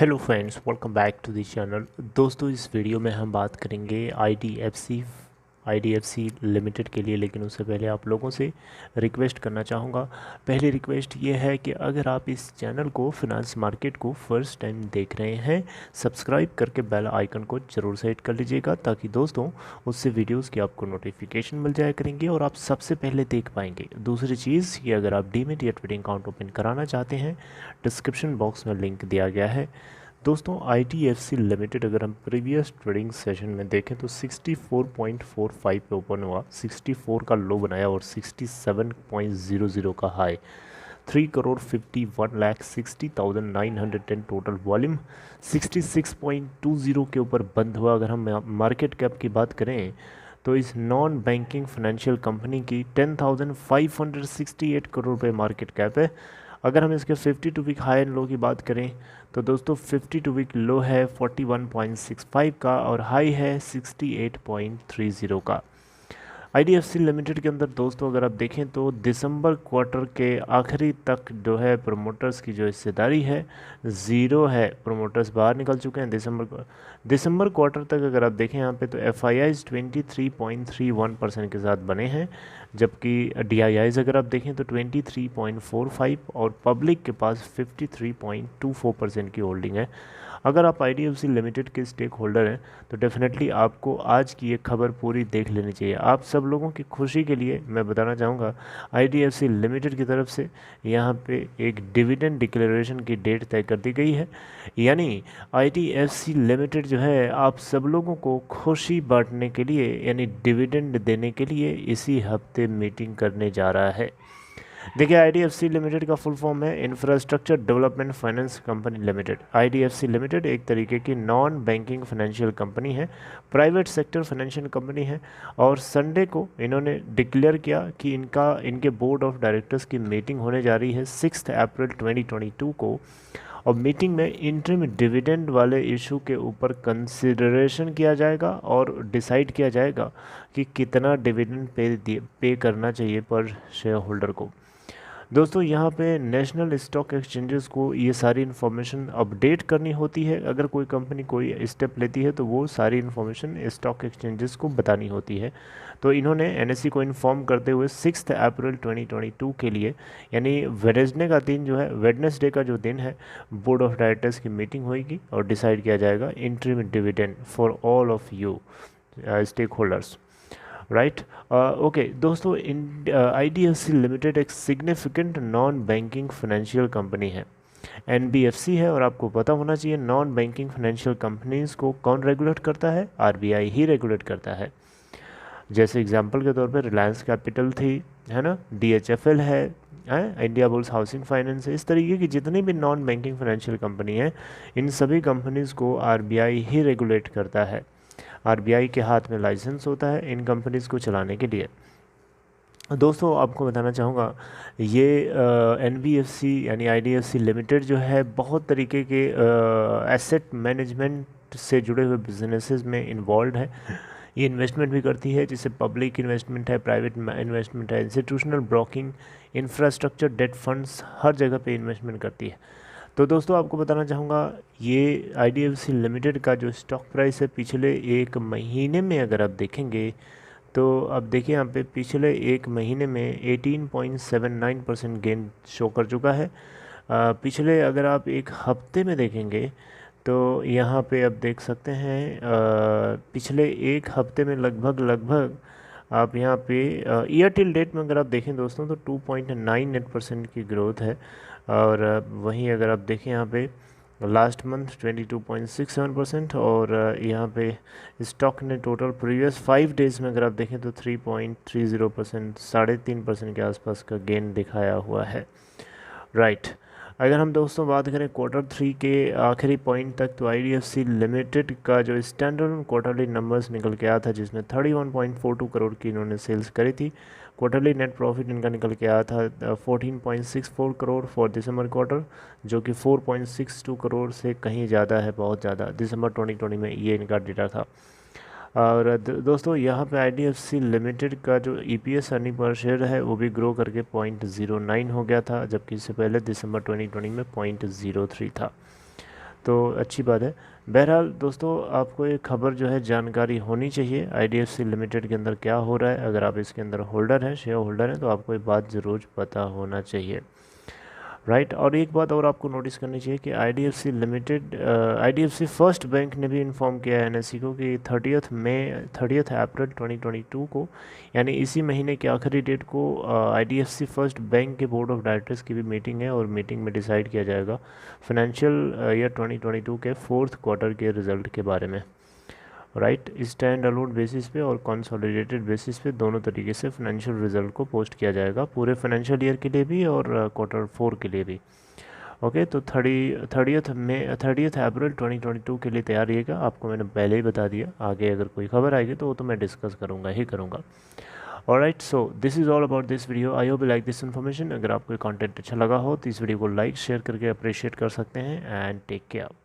Hello friends, welcome back to the channel. दोस्तों, इस video में हम बात करेंगे आईडीएफसी लिमिटेड के लिए, लेकिन उससे पहले आप लोगों से रिक्वेस्ट करना चाहूँगा। पहली रिक्वेस्ट ये है कि अगर आप इस चैनल को फिनांस मार्केट को फर्स्ट टाइम देख रहे हैं, सब्सक्राइब करके बेल आइकन को ज़रूर सेट कर लीजिएगा, ताकि दोस्तों उससे वीडियोस की आपको नोटिफिकेशन मिल जाया करेंगे और आप सबसे पहले देख पाएंगे। दूसरी चीज़ कि अगर आप डीमैट या ट्रेडिंग अकाउंट ओपन कराना चाहते हैं, डिस्क्रिप्शन बॉक्स में लिंक दिया गया है। दोस्तों, आईडीएफसी लिमिटेड अगर हम प्रीवियस ट्रेडिंग सेशन में देखें तो 64.45 पे ओपन हुआ, 64 का लो बनाया और 67.00 का हाई। 3,51,60,910 टोटल वॉल्यूम, 66.20 के ऊपर बंद हुआ। अगर हम मार्केट कैप की बात करें तो इस नॉन बैंकिंग फाइनेंशियल कंपनी की 10,568 करोड़ रुपए मार्केट कैप है। अगर हम इसके 52 वीक हाई एंड लो की बात करें तो दोस्तों 52 वीक लो है 41.65 का और हाई है 68.30 का। आईडीएफसी लिमिटेड के अंदर दोस्तों अगर आप देखें तो दिसंबर क्वार्टर के आखिरी तक जो है प्रमोटर्स की जो हिस्सेदारी है ज़ीरो है। प्रमोटर्स बाहर निकल चुके हैं दिसंबर क्वार्टर तक। अगर आप देखें यहाँ पे तो एफआईआईज 23.31% के साथ बने हैं, जबकि डीआईआईज अगर आप देखें तो 23.45 और पब्लिक के पास 53.24% की होल्डिंग है। अगर आप आईडीएफसी लिमिटेड के स्टेक होल्डर हैं तो डेफिनेटली आपको आज की ये खबर पूरी देख लेनी चाहिए। आप सब लोगों की खुशी के लिए मैं बताना चाहूँगा, आईडीएफसी लिमिटेड की तरफ से यहाँ पे एक डिविडेंड डिक्लेरेशन की डेट तय कर दी गई है। यानी आईडीएफसी लिमिटेड जो है आप सब लोगों को खुशी बांटने के लिए यानी डिविडेंड देने के लिए इसी हफ्ते मीटिंग करने जा रहा है। देखिए, आईडीएफसी लिमिटेड का फुल फॉर्म है infrastructure development finance company limited. IDFC limited एक तरीके की नॉन बैंकिंग फाइनेंशियल कंपनी है, प्राइवेट सेक्टर फाइनेंशियल कंपनी है। और संडे को इन्होंने डिक्लेयर किया कि इनके बोर्ड ऑफ डायरेक्टर्स की मीटिंग होने जा रही है 6 अप्रैल 2022 को। और मीटिंग में इंटरिम डिविडेंड वाले इशू के ऊपर कंसिडरेशन किया जाएगा और डिसाइड किया जाएगा कि कितना डिविडेंड पे करना चाहिए पर शेयर होल्डर को। दोस्तों, यहाँ पे नेशनल स्टॉक एक्सचेंजेस को ये सारी इन्फॉर्मेशन अपडेट करनी होती है। अगर कोई कंपनी कोई स्टेप लेती है तो वो सारी इन्फॉर्मेशन स्टॉक एक्सचेंजेस को बतानी होती है। तो इन्होंने एनएसई को इन्फॉर्म करते हुए 6 अप्रैल 2022 के लिए यानी वेडनेसडे का जो दिन है, बोर्ड ऑफ डायरेक्टर्स की मीटिंग होगी और डिसाइड किया जाएगा interim dividend for all of you stake holders, right. Okay दोस्तों, आईडीएफसी लिमिटेड एक significant non banking financial company है, एनबीएफसी है। और आपको पता होना चाहिए नॉन बैंकिंग फाइनेंशियल कंपनीज को कौन रेगुलेट करता है? आरबीआई ही रेगुलेट करता है। जैसे एग्जांपल के तौर पे रिलायंस कैपिटल थी, है ना, डीएचएफएल है, इंडिया बुल्स हाउसिंग फाइनेंस है। इस तरीके की जितनी भी नॉन बैंकिंग फाइनेंशियल कंपनी है, इन सभी कंपनीज को आरबीआई ही रेगुलेट करता है। आरबीआई के हाथ में लाइसेंस होता है इन कंपनीज़ को चलाने के लिए। दोस्तों, आपको बताना चाहूँगा ये एनबीएफसी यानी आईडीएफसी लिमिटेड जो है बहुत तरीके के एसेट मैनेजमेंट से जुड़े हुए बिजनेसेस में इन्वॉल्व है। ये इन्वेस्टमेंट भी करती है, जिससे पब्लिक इन्वेस्टमेंट है, प्राइवेट इन्वेस्टमेंट है, institutional broking, infrastructure, debt funds, हर जगह पे इन्वेस्टमेंट करती है। तो दोस्तों, आपको बताना चाहूँगा ये आईडीएफसी लिमिटेड का जो स्टॉक प्राइस है पिछले एक महीने में अगर आप देखेंगे तो अब देखिए यहाँ पे पिछले एक महीने में 18.79% गेन शो कर चुका है। पिछले अगर आप एक हफ्ते में देखेंगे तो यहाँ पे आप देख सकते हैं पिछले एक हफ्ते में लगभग आप यहाँ पे ईयर टिल डेट में अगर आप देखें दोस्तों तो 2.98% की ग्रोथ है। और वहीं अगर आप देखें यहाँ पे लास्ट मंथ 22.67% और यहाँ पे स्टॉक ने टोटल प्रीवियस 5 डेज़ में अगर आप देखें तो 3.30%, 3.5% के आसपास का गेन दिखाया हुआ है, राइट। अगर हम दोस्तों बात करें Q3 के आखिरी पॉइंट तक तो आईडीएफसी लिमिटेड का जो स्टैंडर्ड क्वार्टरली नंबर्स निकल के आया था, जिसमें 31.42 करोड़ की इन्होंने सेल्स करी थी। क्वार्टरली नेट प्रॉफिट इनका निकल के आया था 14.64 करोड़ फॉर दिसंबर क्वार्टर, जो कि 4.62 करोड़ से कहीं ज़्यादा है, बहुत ज़्यादा। दिसंबर 2020 में ये इनका डेटा था। और दोस्तों, यहाँ पे आईडीएफसी लिमिटेड का जो ईपीएस अर्निंग पर शेयर है वो भी ग्रो करके 0.09 हो गया था, जबकि इससे पहले दिसंबर 2020 में 0.03 था। तो अच्छी बात है। बहरहाल दोस्तों, आपको ये खबर जो है जानकारी होनी चाहिए IDFC लिमिटेड के अंदर क्या हो रहा है। अगर आप इसके अंदर होल्डर हैं, शेयर होल्डर हैं, तो आपको ये बात ज़रूर पता होना चाहिए, राइट। और एक बात और आपको नोटिस करनी चाहिए कि IDFC फर्स्ट बैंक ने भी इन्फॉर्म किया है NSE को कि 30 अप्रैल 2022 को, यानी इसी महीने के आखिरी डेट को IDFC फर्स्ट बैंक के बोर्ड ऑफ डायरेक्टर्स की भी मीटिंग है और मीटिंग में डिसाइड किया जाएगा फाइनेंशियल ईयर 2022 के फोर्थ क्वार्टर के रिजल्ट के बारे में, राइट। स्टैंड अलोन बेसिस पे और कंसोलिडेटेड बेसिस पे दोनों तरीके से फाइनेंशियल रिजल्ट को पोस्ट किया जाएगा, पूरे फाइनेंशियल ईयर के लिए भी और क्वार्टर 4 के लिए भी। ओके, तो 30 अप्रैल 2022 के लिए तैयार रहिएगा। आपको मैंने पहले ही बता दिया, आगे अगर कोई खबर आएगी तो वो तो मैं डिस्कस करूँगा ही करूँगा। Alright, so this is all about this video. I hope you like this information. अगर आपको कंटेंट अच्छा लगा हो तो इस वीडियो को लाइक शेयर करके अप्रिशिएट कर सकते हैं। And take care.